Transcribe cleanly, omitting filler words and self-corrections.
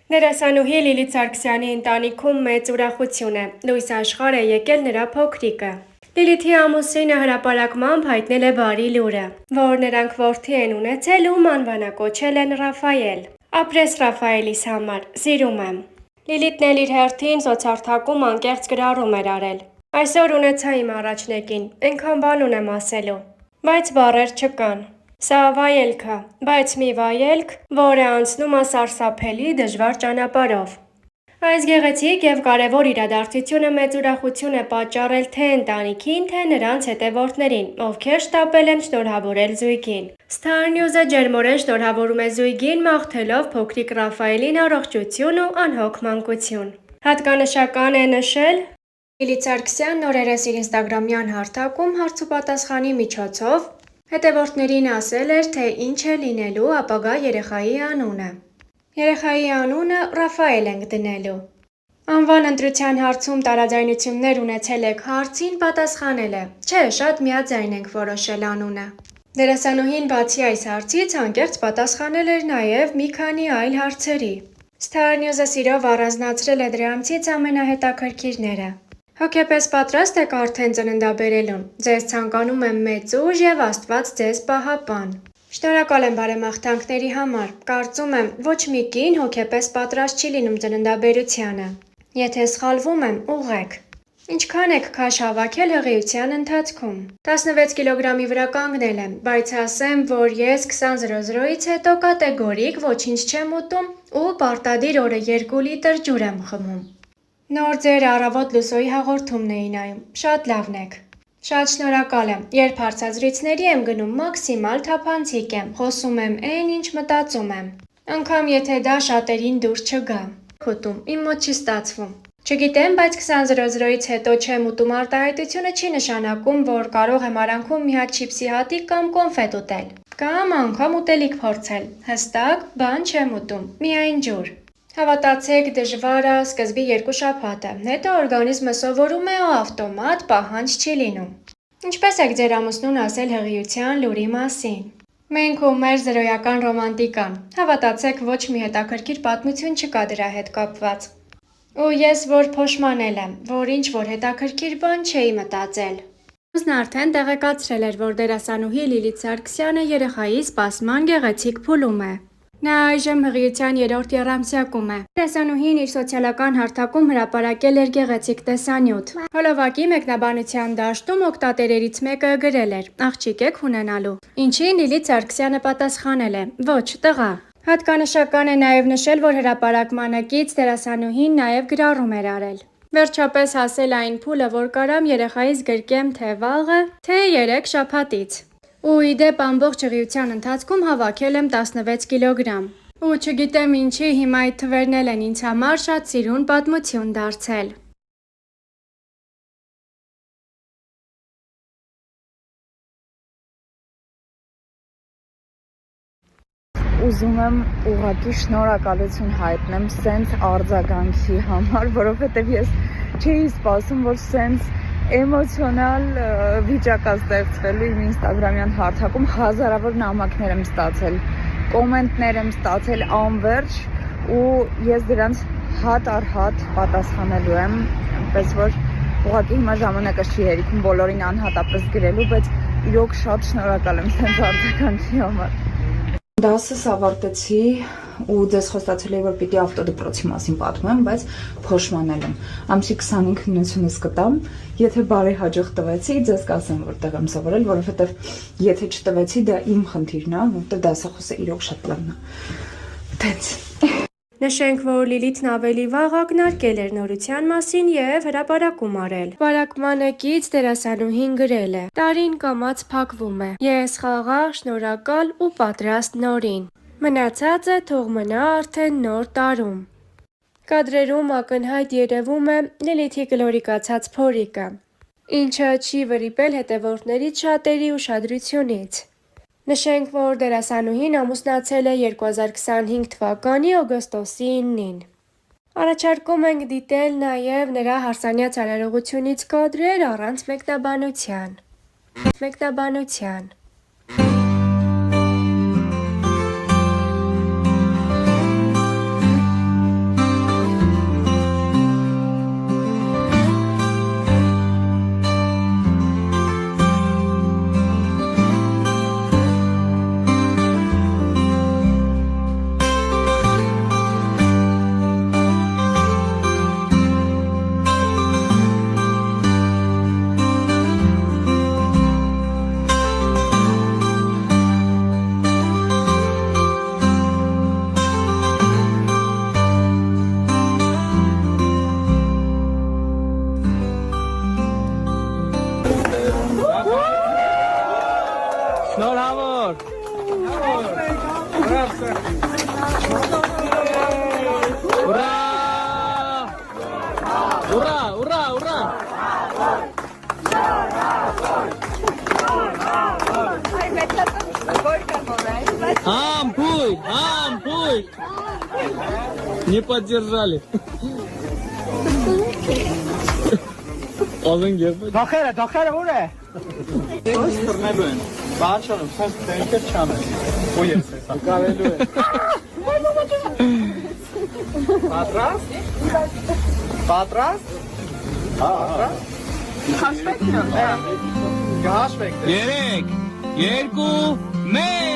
Դերասանուհի Լիլիթ Սարգսյանի ընտանիքում մեծ ուրախություն է։ Լույս աշխարհ է եկել նրա փոքրիկը։ Լիլիթի ամուսինը հրապարակմամբ հայտնել է բարի լուրը, որ նրանք որդի են ունեցել ում անվանակոչել են Ռաֆայել։ Ապրես Ռաֆայելիս համար, սիրում եմ։ Լիլիթն էլ իր հերթին սոցարթակում անկեղծ գրառում էր արել։ Այսօր ունեցա իմ առաջնեկին, այնքան բան ունեմ ասելու, բայց բառեր չկան։ Սա վայելք է, բայց մի վայելք, որը անցնում է սարսափելի դժվար ճանապարհով։ Այս գեղեցիկ եւ կարևոր իրադարձությունը մեծ ուրախություն է պատճառել թե ընտանիքին, թե նրանց հետևորդներին, ովքեր շտապել են շնորհավորել զույգին։ Star News-ը ջերմորեն շնորհավորում է զույգին, մաղթելով փոքրիկ Ռաֆայելին առողջություն ու անհոգ մանկություն։ Հատկանշական է նշել, Լիլիթ Սարգսյանն օրերս իր ինստագրամյան հարթակում հարց ու պատասխանի միջոցով հետևորդներին ասել էր, թե ինչ է լինելու ապագա երեխայի անունը։ Երեխայի անունը Ռաֆայել ենք դնելու։ Անվան ընտրության հարցում տարաձայնություններ ունեցել եք հարցին, պատասխանել է. Չէ, շատ միաձայն ենք որոշել անունը։ Դերասանուհին բացի այս հարցից անկեղծ պատասխանել էր նաև մի քանի այլ հարցերի։ Star News-ը սիրով առանձնացրել է դրանցից ամենահետաքրքիրները։ Հոգեպես պատրաստ եք արդեն ծննդաբերելուն։ Ձեզ ցանկանում եմ մեծ ուժ եւ Աստված ձեզ պահապան։ Շնորհակալ եմ բարեմաղթանքների համար։ Կարծում եմ, ոչ մի կին հոգեպես պատրաստ չի լինում ծննդաբերությանը։ Եթե սխալվում եմ, ուղղեք։ Ինչքան եք քաշ հավաքել հղիության ընթացքում։ 16 կիլոգրամի վրա կանգնել եմ, բայց ասեմ, որ ես 20:00-ից հետո կատեգորիկ ոչինչ չեմ ուտում ու պարտադիր օրը 2 լիտր ջուր եմ խմում։ Նոր ձեր առավոտ լուսոյի հաղորդումն էի նայում։ Շատ լավն եք։ Շատ շնորհակալ եմ։ Երբ հարցազրույցների եմ գնում, մաքսիմալ թափանցիկ եմ, խոսում եմ այն, ինչ մտածում եմ։ Անգամ եթե դա շատերին դուր չգա։ Ուտում, իմ մոտ չի ստացվում։ Չգիտեմ, բայց 20:00-ից հետո չեմ ուտում արտահայտությունը չի նշանակում, որ կարող եմ արանքում մի հատ չիպսի հատիկ կամ կոնֆետ ուտել։ Կամ անգամ ուտելիք փորձել։ Հստակ բան չեմ ուտում, միայն ջուր։ Հավատացեք, դժվար է սկզբի 2 շաբաթը, հետո օրգանիզմը սովորում է ու ավտոմատ պահանջ չի լինում։ Ինչպես եք ձեր ամուսնուն ասել հղիության լուրի մասին։ Մենք ու մեր զրոյական ռոմանտիկան։ Հավատացեք, ոչ մի հետաքրքիր պատմություն չկա դրա հետ կապված։ Ու ես որ փոշմանել եմ, որ ինչ որ հետաքրքիր բան չէի մտածել։ Ուզն արդեն տեղեկացրել էր, որ դերասանուհի Լիլիթ Սարգսյանը երեխայի սպասման գեղեցիկ փուլում է։ Նա այժմ հղիության 3-րդ եռամսյակում է։ Դերասանուհին իր սոցիալական հարթակում հրապարակել էր գեղեցիկ տեսանյութ։ Հոլովակի մեկնաբանության դաշտում օգտատերերից մեկը գրել էր. «Աղջիկ եք ունենալու»։ Ինչին Լիլիթ Սարգսյանը պատասխանել է. «Ոչ, տղա»։ Հատկանշական է նաև նշել, որ հրապարակմանակից դերասանուհին նաև գրառում էր արել։ Վերջապես հասել այն փուլը, որ կարամ երեխայիս գրկեմ թե վաղը, թե 3 շաբաթից։ Ու ի դեպ ամբողջ հղիության ընթացքում հավաքել եմ 16 կիլոգրամ։ Ու չգիտեմ ինչի հիմա այդ թվերն էլ են ինձ համար շատ սիրուն պատմություն դարձել։ Ուզում եմ ուղղակի շնորհակալություն հայտնեմ սենց արձագանքի համար, որովհետև ես չէի սպասում, որ սենց էմոցիոնալ վիճակ է ստեղծվելու իմ ինստագրամյան հարթակում, հազարավոր նամակներ եմ ստացել, կոմենտներ եմ ստացել անվերջ ու ես դրանց հատ առ հատ պատասխանելու եմ, այնպես որ ուղղակի հիմա ժամանակը չի հերիքում բոլորին անհատապես գրելու, բայց իրոք շատ շնորհակալ եմ սենց արձագանքի համար։ Դասս ավարտեցի ու ձեզ խոստացել էի, որ պիտի ավտոդպրոցի մասին պատմեմ, բայց փոշմանել եմ։ Ամսի 25-90-ից կտամ, եթե բարի հաջող տվեցի, ձեզ կասեմ, որտեղ եմ սովորել, որովհետև եթե չտվեցի, դա իմ խնդիրն է, որովհետև դասախոսը իրոք շատ լավն է։ Տենց։ Նշենք, որ Լիլիթն ավելի վաղ ակնարկել էր նորության մասին և հրապարակում արել։ Հրապարակմանակից դերասանուհին գրել է. «Տարին կամաց փակվում է։ Ես խաղաղ, շնորհակալ ու պատրաստ նորին։ Մնացածը թող մնա արդեն նոր տարում»։ Կադրերում ակնհայտ երևում է Լիլիթի կլորիկացած փորիկը, ինչը չի վրիպել հետևորդներից շատերի ուշադրությունից։ Նշենք, որ դերասանուհին ամուսնացել է 2025 թվականի օգոստոսի 9-ին։ Առաջարկում ենք դիտել նաև նրա հարսանյաց արարողությունից կադրեր առանց մեկնաբանության։ Ура! Ура, ура, ура! Ампуль, ампуль! Не поддержали. Alın gel. Daxere ure. Turnebu են։ Բաչանում, սենց տենկեր չանը։ Ու ես էսա։ Կարելու է։ Պատրաստ։ Գահաշվեք։ 3, 2, 1